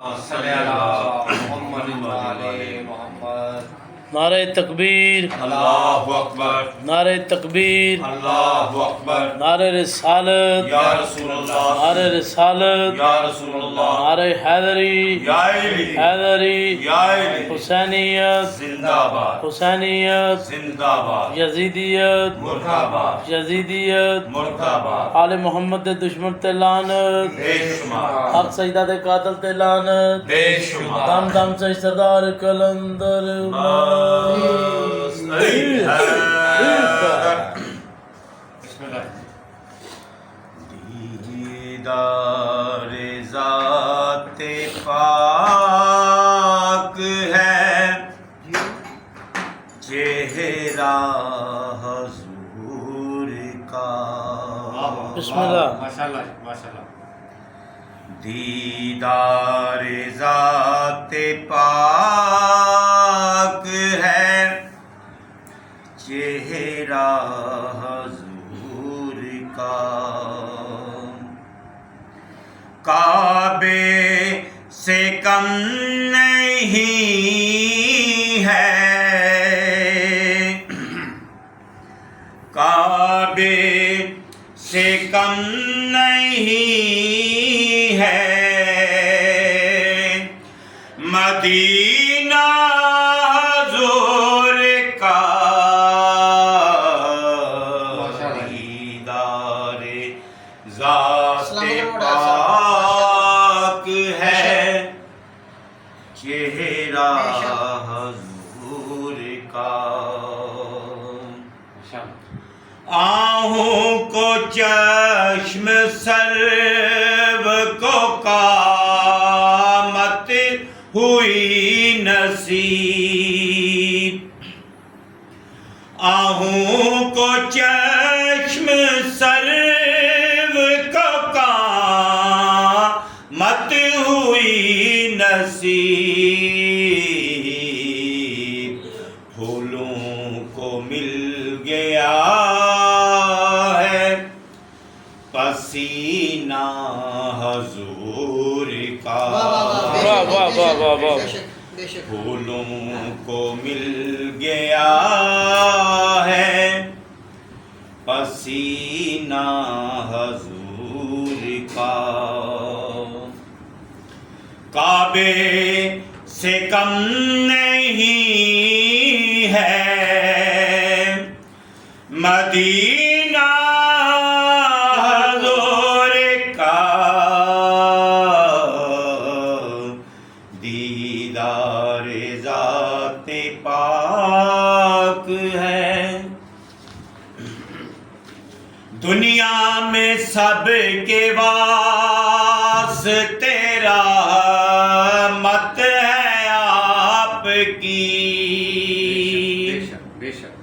صلی اللہ محمد وعلی محمد۔ نعرہ تکبیر، اللہ اکبر، نعرہ تکبیر، اللہ اکبر، نعرہ رسالت، یا رسول اللہ، نعرہ رسالت، یا رسول اللہ، نعرہ حیدری، یا علی، حیدری، یا علی، حسینیت، زندہ باد، حسینیت، زندہ باد، یزیدیت، مرداباد، یزیدیت، مرداباد، آل محمد دے دشمن تے لعنت، بے شمار، حق سجدہ دے قاتل تے لعنت، بے شمار، دم دم سے سردار کلندر دیدار ذات پاک ہے، چہرہ حضور کا، بسم اللہ۔ ماشاءاللہ ماشاءاللہ۔ دیدار ذات پاک ہے، چہرہ حضور کا، کعبے سے کم نہیں ہے، کعبے سے کم نہیں ہے، مدینہ حضور کا، دیدار ذات پاک ہے، چہرہ حضور کا، آہوں کو چشم سرو کو قامت ہوئی نصیب، آہوں کو چشم سرو کو قامت ہوئی نصیب، پھولوں کو مل گیا ہے پسینہ حضور کا، واہ واہ واہ واہ واہ، پھولوں کو مل گیا ہے پسینہ حضور کا، کعبے سے کم نہیں ہے، مدینہ حضور کا، دیدار ذات پاک ہے، دنیا میں سب کے واسطے رحمت ہے آپ کی، بے شک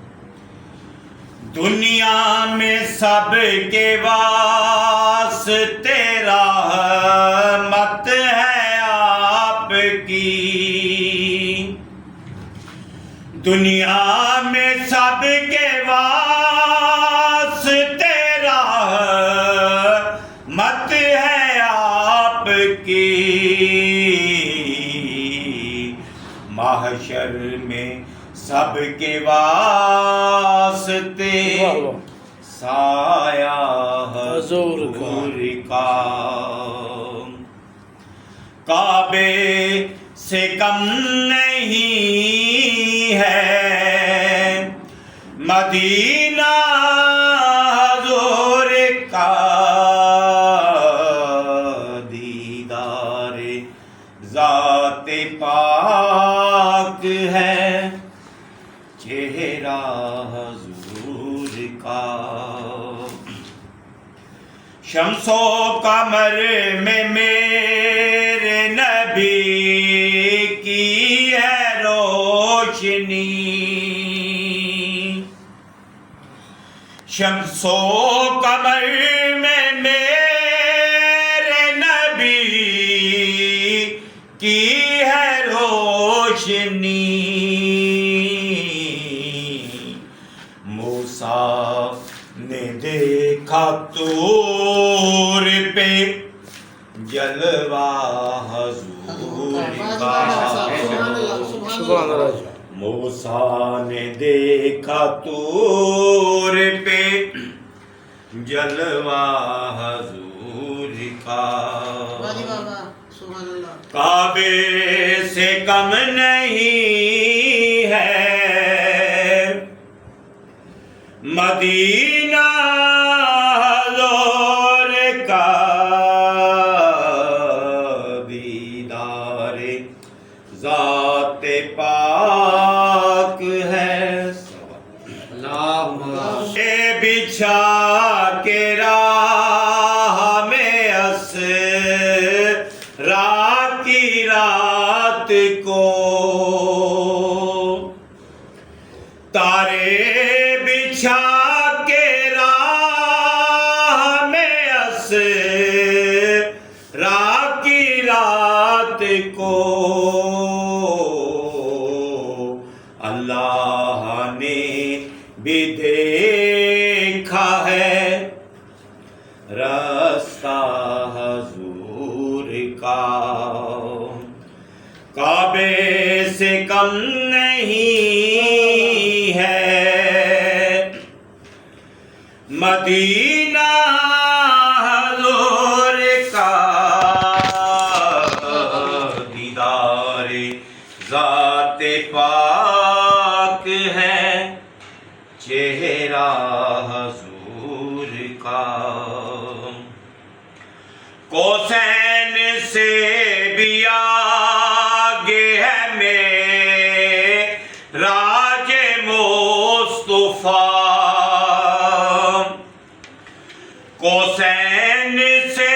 دنیا میں سب کے واسطے رحمت ہے آپ کی، دنیا میں سب کے واسطے رحمت ہے آپ کی، محشر میں سب کے واسطے سایہ حضور کا، کعبے سے کم نہیں ہے، مدینہ حضور کا، دیدار ذات پاک ہے، چہرہ حضور کا، شمس و قمر میں میرے نبی کی ہے روشنی، شمس و قمر میں میرے نبی کی ہے روشنی، موسیٰ نے دیکھا طور پہ جلوہ حضور کا سبحان اللہ موسیٰ نے دیکھا طور پہ جلوہ حضور کا کعبے سے کم نہیں ہے مدینہ حضور کا دیدار ذات پاک ہے اے بچھا کے راہ میں اسرا کی رات کو تارے بچھا کے راہ میں اسرا کی رات کو اللہ نے بھی دیکھا ہے راستہ حضور کا کعبے سے کم نہیں ہے مدینہ حضور کا دیدار ذات پاک ہے چہرہ حضور کا کوسین سے بھی آگے ہے معراج مصطفیٰ کوسین سے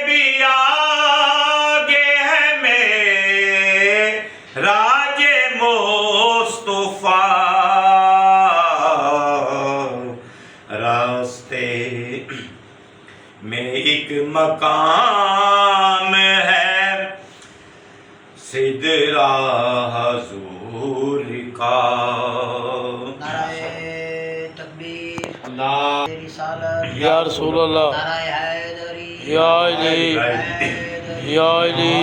بھی آگے ہے معراج مصطفیٰ راستے میں ایک مقام ہے سدرہ حضور کا نعرہ تکبیر اللہ رسالت یا رسول اللہ نعرہ حیدری یا علی یا علی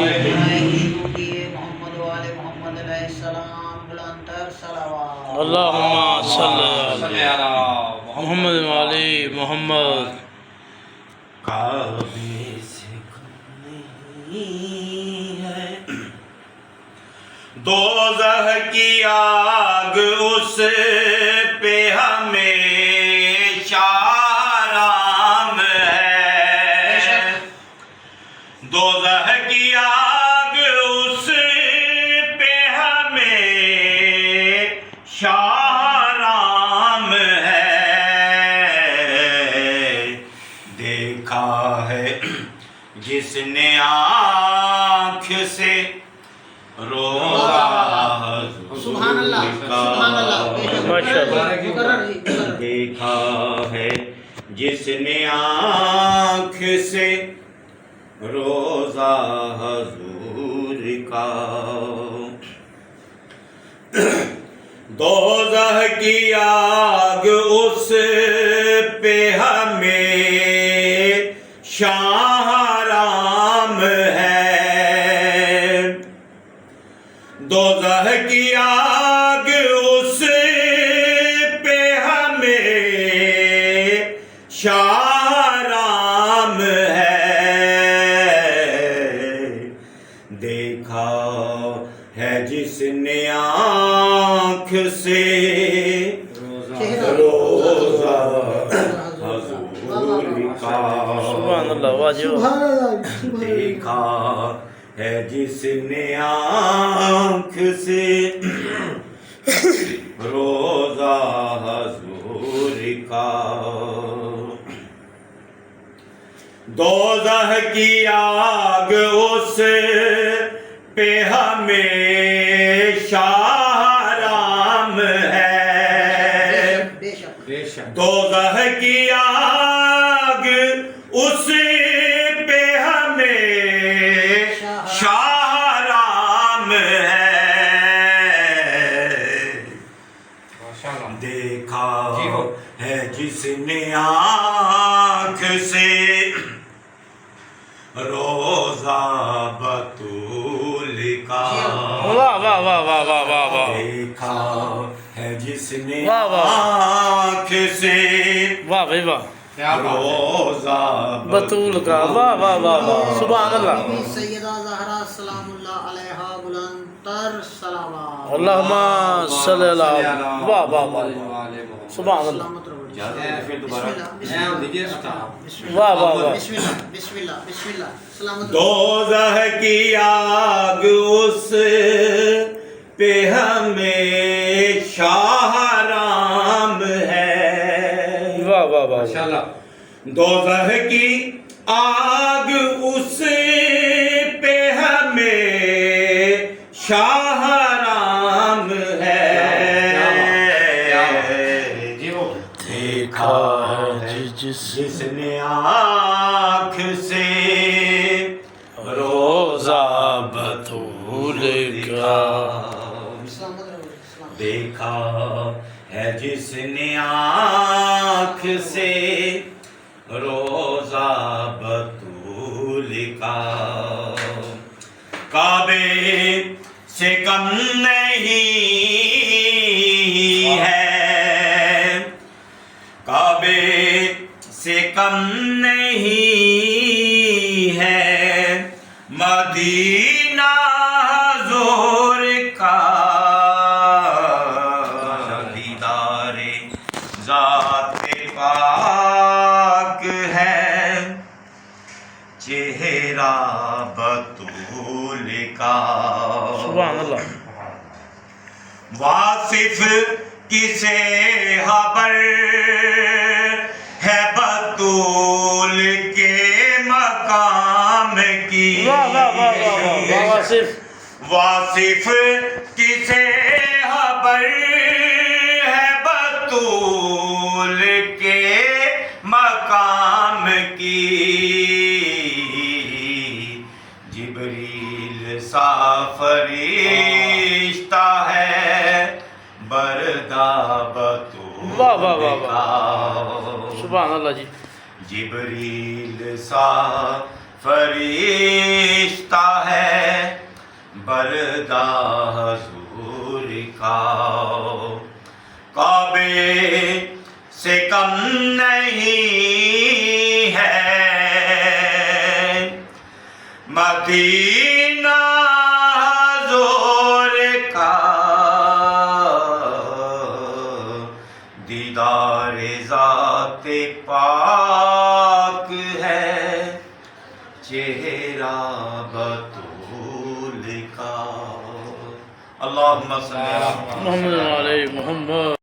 محمد والے محمد علیہ السلام بلندر صلوات اللہم صلی علی محمد والی محمد کعبے سے کم نہیں ہے دوزخ کی آگ اس پہ ہمیشہ آرام ہے دوزخ کی آگ اس پہ ہمیشہ آرام ہے دیکھا ہے جس نے آنکھ سے روزہ سبحان اللہ سبحان اللہ ماشاءاللہ دیکھا ہے جس نے آنکھ سے روزہ حضور کا دوزخ کی آگ اس پہ ہمیشہ حرام ہے دوزخ کی آگ اس پہ ہمیشہ حرام ہے دیکھا ہے جس نے آنکھ سے روزہ حضور کا سبحان اللہ واجب دیکھا ہے جس نے آنکھ سے روزہ حضور کا دوزخ کی آگ اس پہ ہمیشہ حرام ہے دوزخ کی آگ اس پہ ہمیشہ حرام ہے دیکھا ہے جس نے آنکھ سے رو روزہ بطول کا واہ واہ واہ واہ واہ واہ واہ دیکھا ہے جس نے واہ واہ آنکھ سے واہ بھائی واہ روزہ بطول کا واہ واہ واہ واہ سبحان اللہ بی بی سیدہ زہرا سلام اللہ علیہا بلند تر صلوات اللہم صلی اللہ واہ واہ واہ سبحان اللہ سلامت رہو جی۔ واہ واہ واہ بسم اللہ بسم اللہ بسم اللہ سلامت رہو دوزخ کی آگ اس پہ ہمیشہ حرام ہے واہ واہ واہ دوزخ کی آگ اس پہ ہمیشہ حرام ہے دیکھا ہے جس نے آنکھ سے روزہ بطول کا سلامت رہو جی، سلامت۔ دیکھا ہے جس نے آنکھ سے روزہ بطول کا کعبے سے کم نہیں ہے کعبے سے کم نہیں ہے مدینہ حضور کا دیدار ذات پاک ہے چہرہ بطول کا سبحان اللہ واصف کسے خبر ہے بطول کے مقام کی واہ واہ واہ واہ واہ واصف واصف کسے خبر ہے بطول کے مقام کی جبریل سا فرشتہ ہے بردہ بطول واہ واہ واہ واہ کا سبحان اللہ جی جبریل سا فرشتہ ہے بردہ حضور کا کعبے سے کم نہیں ہے مدینہ حضور کا دیدار ذات پاک ہے چہرہ بطول کا اللہم صلی اللہ محمد علیہ محمد